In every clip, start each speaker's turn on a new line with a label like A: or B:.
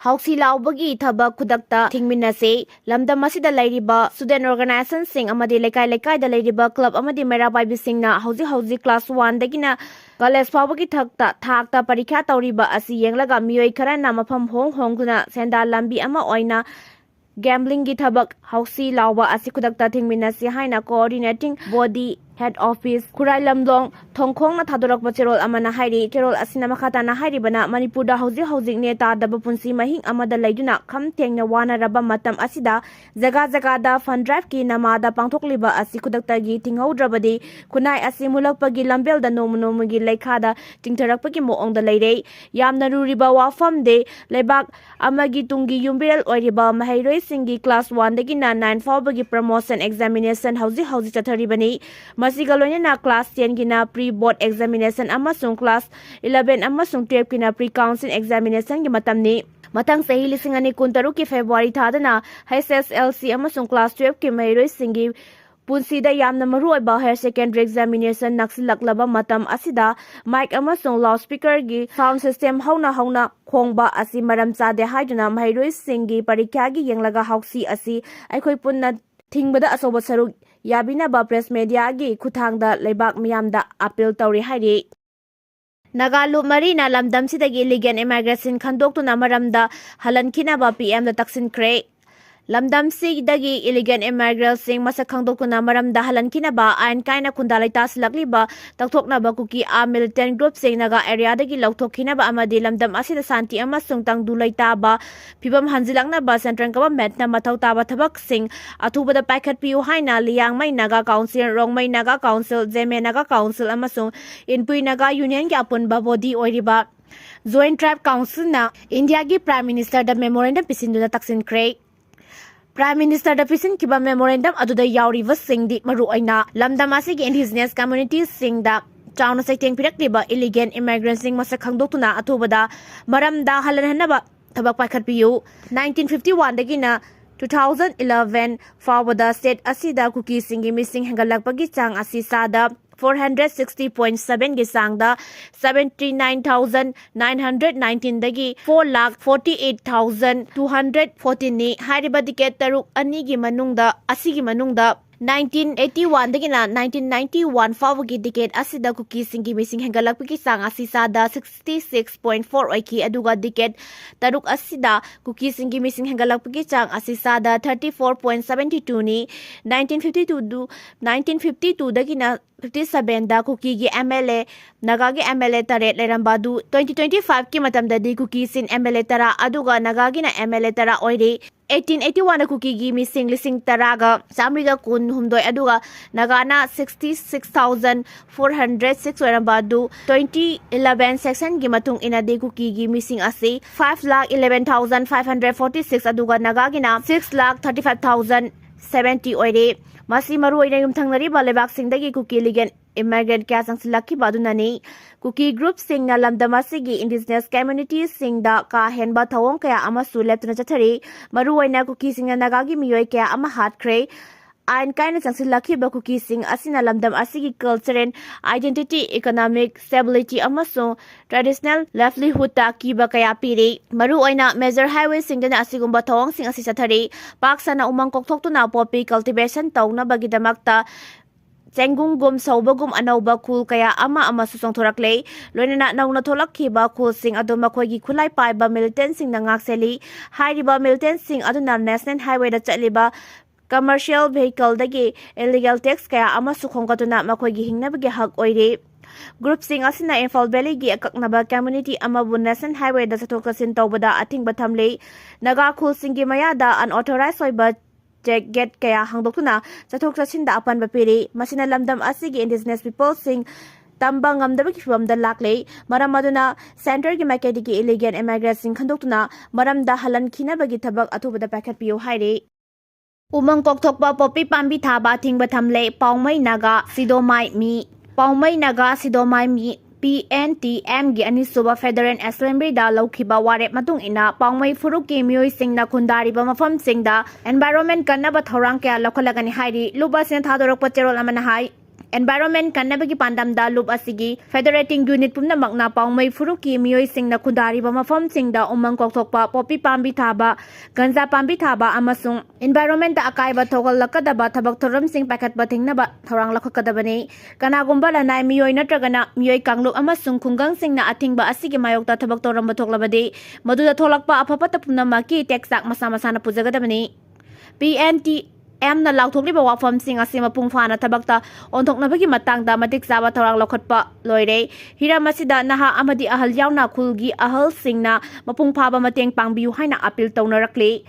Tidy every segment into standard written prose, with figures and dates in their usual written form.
A: Hausi laubagi thabak kudakta thingminase lamdam asida lairiba student organization sing amadi lekai da lairiba club amadi merabai bisingna hauji class 1 dagina college fawagi thakta parikha tawriba asi yenglaga miyoi kharana mafam hongduna senda lambi ama oina gambling gi thabak hausi lauba asi kudakta thingminase haina coordinating body head office Kurai Lamdong Thongkhong na thadorak bacherol amana hairi cherol asina makhata na hairi bana Manipur da hauji neta daba punsi mahing amada laiduna kham tengna wana raba matam asida jaga da fund drive ki namada pangthokliba asi kudakta gi tingaudrabadi kunai asi mulakpagi lambel da nomugi laikhada tingtharakpagi moong da laire yamna ruriba wafam de lebak amagi tungi yumbiral oiriba mahairoi singi class 1 dagi na 9 fawbagi promotion examination hauji chathari bani Masigalonya na class 10 gina pre-board examination amasung class 11 amasung 12 gina pre-council examination gi matamni matang sahi lising ani kuntaru ki February thadana HSLC amasung class 12 ki mairoi singi punsi da yamna maru oiba higher secondary examination naksilaklaba matam asida mic amasung loudspeaker gi sound system hauna khongba asi maram chade haiduna mairoi singi parikha gi yenglaga hausi asi aikhoi punna thingbada asoba saruk Yabina ba press media gi kuthangda leibak miyamda appeal tawri hairi Naga marina lamdam sidagi illegal immigration khandoktuna maramda halankhina ba PM da taksinkhre Lamdam sidagi illegal immigrant sing masak khangdoktuna maramda halankhina ba ain kaina kundalai taslakli ba takthokna ba Kuki a militant group sing Naga area dagi laukthokina ba amadi lamdam asida santi amasung tangdulai ta ba phibam hanjilakna ba central government na mathau ta ba thabak sing athubada paikhat piu haina liang mai Naga council rongmai Naga council jeme Naga council amasung inpui Naga union ki apun ba body oiriba joint tribe council na India gi prime minister da memorandum pisinduna taksinkhre Prime Minister da pisin kiba memorandum aduda yauriba singdi maru aina lamdam asigi indigenous communities singda chauna saiteng pirakliba illegal immigrant sing masak khangdoktuna athubada maramda halanhanaba thabak paikhat piu 1951 dagina 2011 fawada state asida Kuki singi missing hangalakpagi chang asi sada 460.7 gi sangda 79,919 dagi 4,48,214 ni hariba ticket taruk ani gi manungda asigi manungda 1981 dagina 1991 fawagi ticket asida Kuki singi missing hangalakpagi sang asi sada 66.4 oiki aduga ticket taruk asida Kuki singi missing hangalakpagi chang asi sada 34.72 ni 1952 dagina 57 da Kuki gi MLA Naga gi MLA taret lerambadu 2025 ki matamda di Kuki sin MLA tara aduga Naga gi na MLA tara oiri 1881 da Kuki gi missing lising taraga samriga kun humdoi aduga Naga na 66,406 lerambadu 2011 section gi matung ina di Kuki gi missing asi 5,11,546 aduga Naga gi na 6,35,070 oiri Masi maru ina yumthangnari ba lebak singdagi Kuki illegal immigrant kya sangsilakki badunani Kuki group sing na lamdamasigi indigenous communities singda ka henba thawong kaya amasu leptuna chathari maru ina Kuki sing na Nagagi miyoi kaya ama hatkre ain kaina sangsilakki ba Kuki sing asina lamdam asigi cultural identity economic stability amasu traditional livelihood ta kiba kaya piri maru ina major highway singdana asigumba thawong sing asi chathari paksana umang kokthoktu poppy cultivation tawna bagidamakta Chenggum saubagum anauba kul kaya ama susong thorakle loinana nauna tholakhiba kul sing adu makhoi khulai paiba militant sing na ngakseli hairiba militant sing aduna national highway da chaliba commercial vehicle dagi illegal tax kaya ama sukhongkatuna makhoi hingnabagi hak oire Group sing asina Imphal Valley gi akaknaba community amabu national highway da sathokasin tawbada Athingba thamle Naga khul singi mayada unauthorized oiba check get kaya hangdoktuna chathok chasin da apan bapiri masina lamdam asigi indigenous people sing tamba ngamdabagi fibamda lakle maramaduna center gi makedi gi illegal immigrant sing khandoktuna maramda halankhina bagi thabak athubada packet piu haire Umang kokthokpa poppy pambi thaba Athingba thamle Paumai Naga Sidomai mi Paumai Naga Sidomai mi PNTM gi anisuba Federal Assembly da laukhiba warep matung ina Paumai furuk ki mioi singna khundariba mafam singda environment kannaba thorang kya lokhalagani hairi luba sen thadorak pacherol amana hai Environment kannabagi pandamda loop asigi federating unit pumnamakna paungmay furuki miyoy singna kudariba mafam singda umang kokthokpa popi pambi thaba ganja pambi thaba amasung environment da akaiba thogal lakadaba thabak thoram sing pakatba thingnaba thorang lakhakadabani kanagumba lanai miyoy natragana miyoy kanglup amasung khungang singna Athingba asigi mayokta thabak thoram bathoklabadi maduda tholakpa afapata pumnamaki teksak masa masana pujagadabani PNT na lauthokliba wafam sing asi mapung phana thabakta onthoknabagi matangda matik saba thorang lokhatpa loire hira masida naha amadi ahal yauna khulgi ahal singna mapung phaba mateng pangbiu haina appeal tawnarakle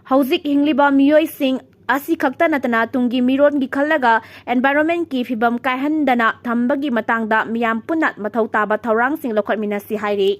A: hauzik hingliba miyoi sing asi khakta natana tungi miron gi khallaga environment ki phibam kaihandana thambagi matangda miyam punat mathau taba thorang sing lokhatminasi hairi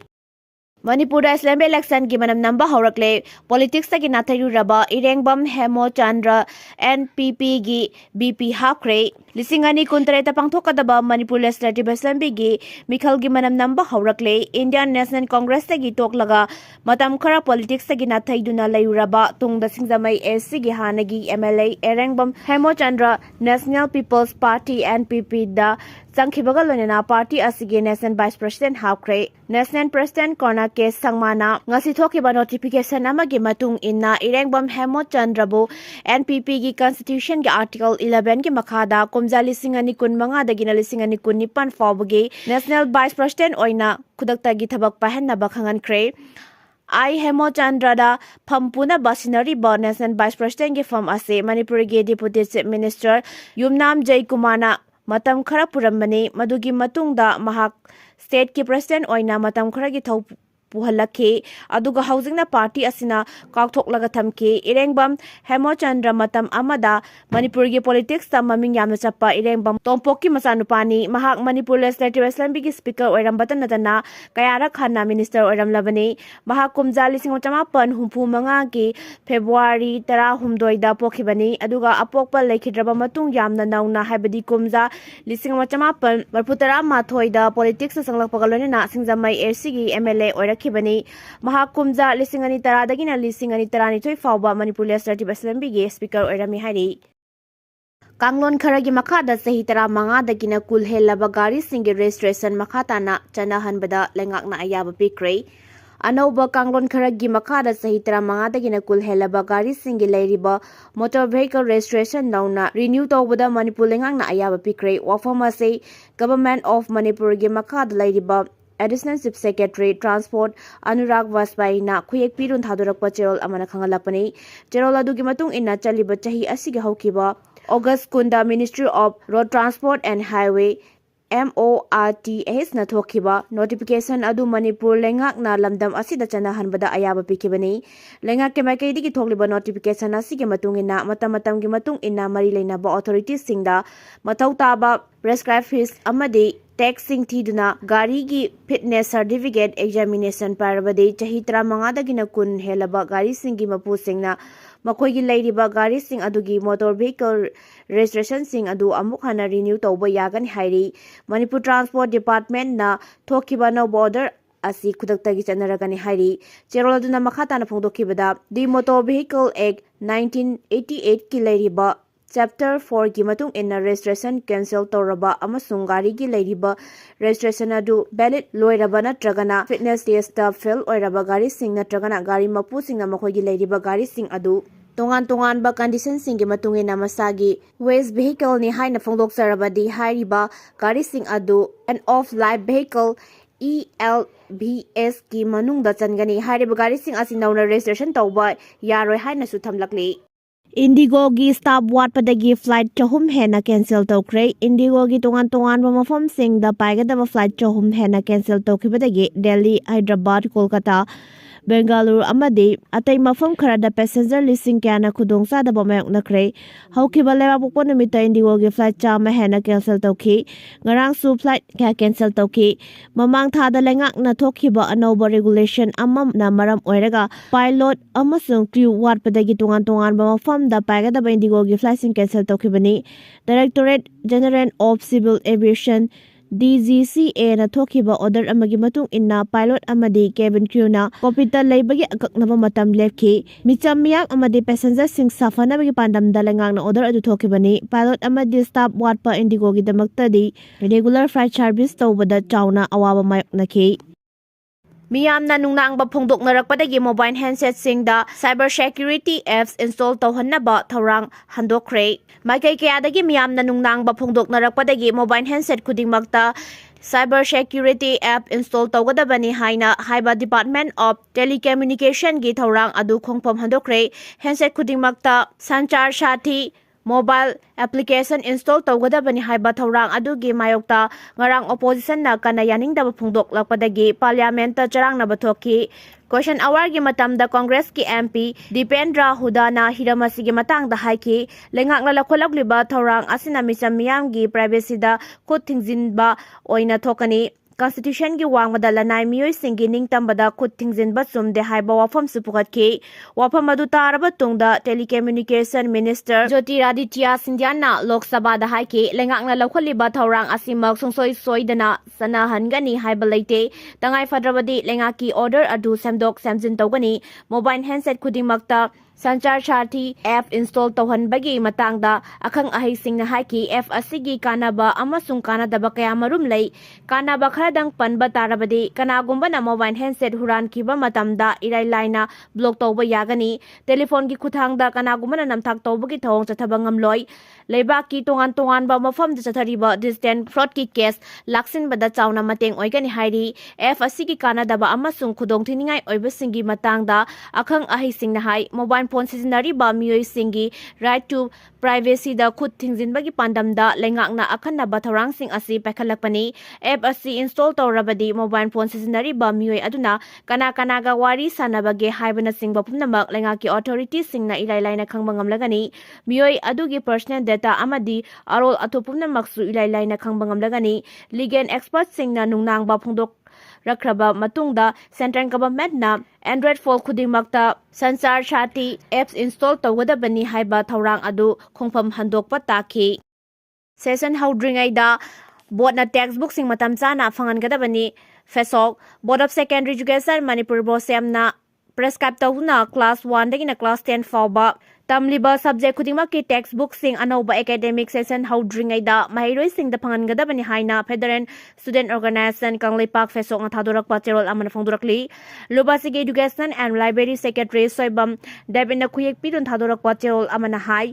A: Manipur Assembly election ki manam namba haurakle politics tagi nathayu raba irengbam hemo chandra NPP gi BP Hakre lisingani kuntreta pangthokadaba Manipur Legislative Assembly gi mikhal gi manam namba haurakle Indian National Congress tagi toklaga matam khara politics tagi nathaiduna layuraba tungda singjamai SC gi hanagi MLA irengbam hemo chandra National People's Party NPP da Sangkhibaga lonena party asigi National Vice President Hakre National President Corner Case Sangmana ngasi thokiba notification amagi matung inna irengbam hemo chandrabu NPP gi Constitution gi Article 11 gi makhada komjali singani kun manga dagina lisingani kun nipan fawbagi National Vice President oina khudakta gi thabak pahanna bakhangan kre I hemo chandrada phampuna basinari ba National Vice President gi form ase Manipur gi Deputy Chief Minister Yumnam Jai Kumana matam khara purambani madugi matungda mahak state ki president oina matam khara gi thau puhalakhe aduga housing na party asina kaukthok thamke irengbam hemo chandra matam amada Manipur gi politics ta maming yamna chappa irengbam tompokki masanupani mahak Manipur Legislative Assembly gi speaker oirambatan natana kayara khanna minister oiram labani mahak kumjali singotama pan humpu manga gi February 10 da pokhibani aduga apokpa lekhidraba matung yamna nauna habadi kumja lisingotama pan barputara mathoi da politics sanglakpagalone na singjamai SC gi MLA oira khibani mahakumja lisingani taradagina lisingani tarani thoi fawba Manipur Legislative Assembly gi speaker oirami hari Kanglon kharagi makhada sahi tara manga dagina kul helaba gari singi registration makhatana chanahanbada lengakna ayaba pikre Anauba Kanglon kharagi makhada sahi tara manga dagina kul helaba gari singi lairiba motor vehicle registration nauna renew tawbada Manipur lengakna ayaba pikre wafama say Government of Manipur gi makhada lairiba Additional Chief Secretary Transport Anurag Vaspai na khuyek pirun thadorakpa cherol amana khangalapani cherol adugi matung inna chaliba chahi asigi haukiba August kunda Ministry of Road Transport and Highway MORTH na thokiba notification adu Manipur lengak na lamdam asida chanahanbada ayaba pikibani lengak ke makai digi thokliba notification asigi matung inna matam gi matung inna mari leina ba authorities singda mathau taba prescribed fees amadi taxing thiduna gari gi fitness certificate examination parabade chahi 35 dagina kun helaba gari singi mapu singna makhoi gi leiriba gari sing adugi motor vehicle registration sing adu amuk hana renew tawba yagan hairi Manipur Transport Department na thokiba no border asi khudakta gi chanaragani hairi cherol aduna makhata na phongdokibada the Motor Vehicle Act 1988 ki leiriba Chapter 4 ki matung inna registration cancel tawraba amasung gari gi leiriba registration adu valid loiraba natragana fitness test ta fail oiraba gari sing natragana gari mapu sing na makhoi gi leiriba gari sing adu tongan ba condition sing gi matung inna masagi waste vehicle ni haina phongdok sarabadi hairiba gari sing adu an off live vehicle ELVS ki manung da changani hairiba gari sing asi nauna registration tawba yaroi haina su thamlakli Indigo gi staff watpadagi flight chahum hena cancel tawkre Indigo gi tongan ba mafam sing da paigadaba flight chahum hena cancel tawkibadagi Delhi Hyderabad Kolkata Bengaluru amadi atai mafam kharada passenger listing kana khudongsa da bamayok nakre haukiba lewa pokpo numita Indigo gi flight chama hena cancel tawki ngarang su flight ka cancel tawki mamang tha da lengak na thokhiba anoba regulation amma na maram oiraga pilot amasung crew watpadagi tongan ba mafam da paiga da Indigo gi flight sing cancel tawkibani Directorate General of Civil Aviation DGCA na thokiba order amagi matung inna pilot amadi cabin crew na computer leibagi akaknaba matam lepki micham miyam amadi passenger sing safana bagi pandam dalangang na order adu thokibani pilot amadi staff watpa indigo gi damaktadi regular flight service tawbada chawna awaba mayoknaki Miyamna nungna ang bapungdok narakpadagi mobile handset singda cyber security apps install tawhannaba thawrang handokre. Maikay kayadagi miyamna nungna ang bapungdok narakpadagi mobile handset kudingmakta cyber security app install tawgadabani haina haiba Department of Telecommunication gi thawrang adu khongpam handokre. Handset kudingmakta sanchar Chahi mobile application install tawgadabani haiba thawrang adugi mayokta ngarang opposition na kanayaningdaba phungdok lakpadagi parliament ta charangna bathoki question hour gi matamda congress ki MP Dipendra Hudana hiramasi gi matang da haiki lengakna lakholagliba thawrang asina misam miyam gi privacy da khut thingjinba oina thokani Constitution gi wangmada lanai miyoi singi ningtambada khut thingjinba chumde haiba wafam supukatki wafam adu taraba tungda telecommunication minister Jyotiraditya Sindhyana Lok Sabha da haiki lengakna lakholiba thawrang asimak sungsoi soidana sanahangani haiba leite tangai fadrabadi lengaki order adu semdok semjin tawgani mobile handset khudingmakta Sanchar Chahi app install tawhanbagi matangda akhang ahai singna haiki app asigi kanaba amasung kanadaba kaya marum lei kanaba kharadang panba tarabadi kanagumba na mobile handset huran kiba matamda irai laina block tawba yagani telephone gi khuthangda kanagumba na namthak tawbagi thawong chathabang ngamloi leibaki tongan ba mafam da chathariba distant fraud ki case laksin bada chawna mateng oigani hairi app asigi kanadaba amasung khudong thiningai oibasingi matangda akhang ahai singna hai mobile phone sizinariba miyoi singi right to privacy da khut thingjinbagi pandamda lengakna akhanna bathorang sing asi pakhalakpani app asi install tawrabadi mobile phone sizinariba miyoi aduna kana ga wari sanabage haibana singba pumnamak lengaki authority singna ilai laina khangba ngamlagani miyoi adugi personal data amadi arol athopumnamak su ilai laina khangba ngamlagani legal expert singna nungnangba phungdok rakraba matungda central government na Android phone khudingmakta Sanchar Chahi apps install tawgadabani haiba thawrang adu khongpham handokpa taki session haudringaida board na textbook sing matam chana phangangadabani fesok board of secondary education Manipur bosem na prescribe tawna class 1 dagina class 10 fawba tamliba subject khudingma ki textbook sing anauba academic session haudringaida mahiroi sing da phangangadabani haina federal student organization kangleipak fesok nga thadorakpa cherol amana phongdurakli lobasigi education and library secretary soibam devina khuyek pidun thadorakpa cherol amana hai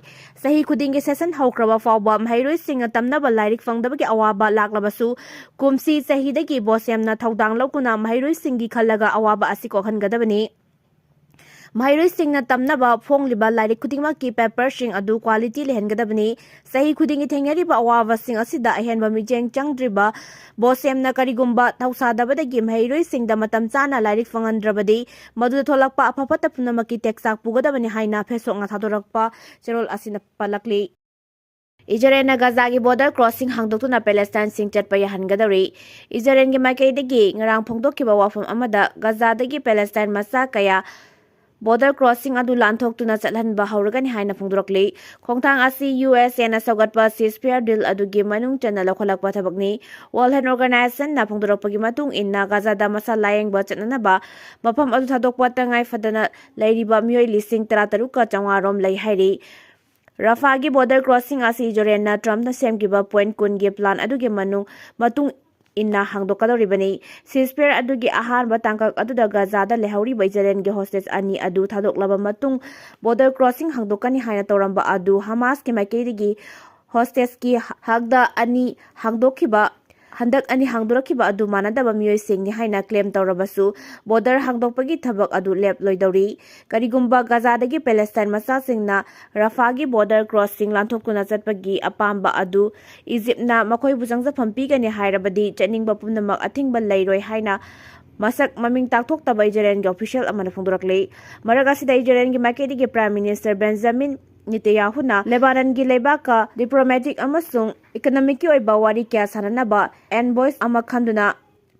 A: sahi khudingi session haukraba fawba mahiroi sing tamnaba lairik phangdabagi awaba laklabasu kumsi sahi dagi bosemna thaudang lokuna mahiroi singi khallaga awaba asiko khangadabani Mahiroi singna tamnaba phongliba lairik khudingma ki paper sing adu quality lehengadabani sahi khudingi thengyariba awawa sing asida ahenba mijeng changdriba bosemna karigumba thausadabadagi mahiroi singda matam chana lairik phangandrabadi madu tholakpa aphapata punamaki teksak pugadabani haina phesok nga thadorakpa cherol asina palakli Israel na Gaza gi border crossing hangdoktuna Palestine sing chatpa yahangadari Israel gi maikaidagi ngarang phongdokkiba wafam amada Gaza dagi Palestine masa kaya border crossing adu lanthok chatlanba hauragani haina phongdurakli khongthang asi US na sagatpa ceasefire deal adu gi manung chana lokholakpa thabakni World Health Organization na phongdurakpagi matung inna Gaza da masa layengba chatnanaba mafam adu thadokpa tangai fadana lairiba miyoi lising 13 ka changwarom lai hairi Rafagi border crossing asi Jorena Trump na semgiba point kun gi plan adu gi manung matung inna hangdokadoribani ceasefire adugi ahanba tangkak aduda Gaza da lehauri Israel ge hostage ani adu thadoklaba matung border crossing hangdokani haina toramba adu Hamas ki maikeidigi hostage ki hagda ani hangdokhiba handak ani hangdorakiba adu manadaba miyoi singni haina claim tawrabasu border hangdokpagi thabak adu lep loidauri karigumba Gaza dagi Palestine masa singna Rafagi border crossing lanthokuna chatpagi apamba adu Egypt na makoi bujangja phampi gani hairabadi chaningba pumnamak Athingba leiroi haina masak maming takthok taba Israel ge official amana phongdorakle maragasi da Israel ge makedi ge Prime Minister Benjamin Netanyahu na Lebanon gi lebaka diplomatic amasung economic ki oiba wari kya sananaba envoys ama khanduna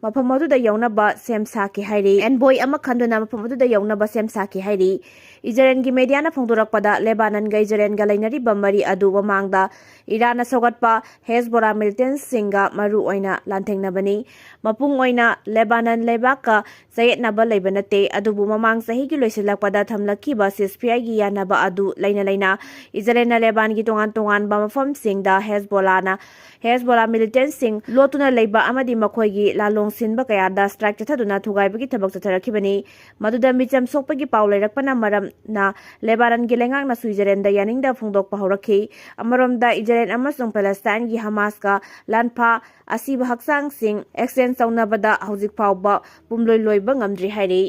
A: mafam aduda yaunaba sem saki hairi envoy ama khanduna mafam aduda yaunaba sem saki hairi Israel gi media na phongdorakpada Lebanon ga Israel ga lainari bamari adu mamangda Iran na sogatpa Hezbollah militant singa maru oina lantengnabani mapung oina Lebanon lebaka sayetnaba leibanate adubu mamang sahi gi loisilakpada thamlakiba ceasefire gi yanaba adu laina Israel na Lebanon gi tongan ba mafam singda Hezbollah militant sing lotuna leiba amadi makhoi gi lalong sinba kayada strike chathaduna thugaibagi thabak chatharakibani maduda micham sokpagi paw leirakpana maram na Lebanon gi lengak na Israel da yaningda phongdokpa horakhi amaramda Israel amasung Palestine gi Hamas ka lanpha asiba haksang sing exchange saunabada hojik phawba pumloi loiba ngamdri hairi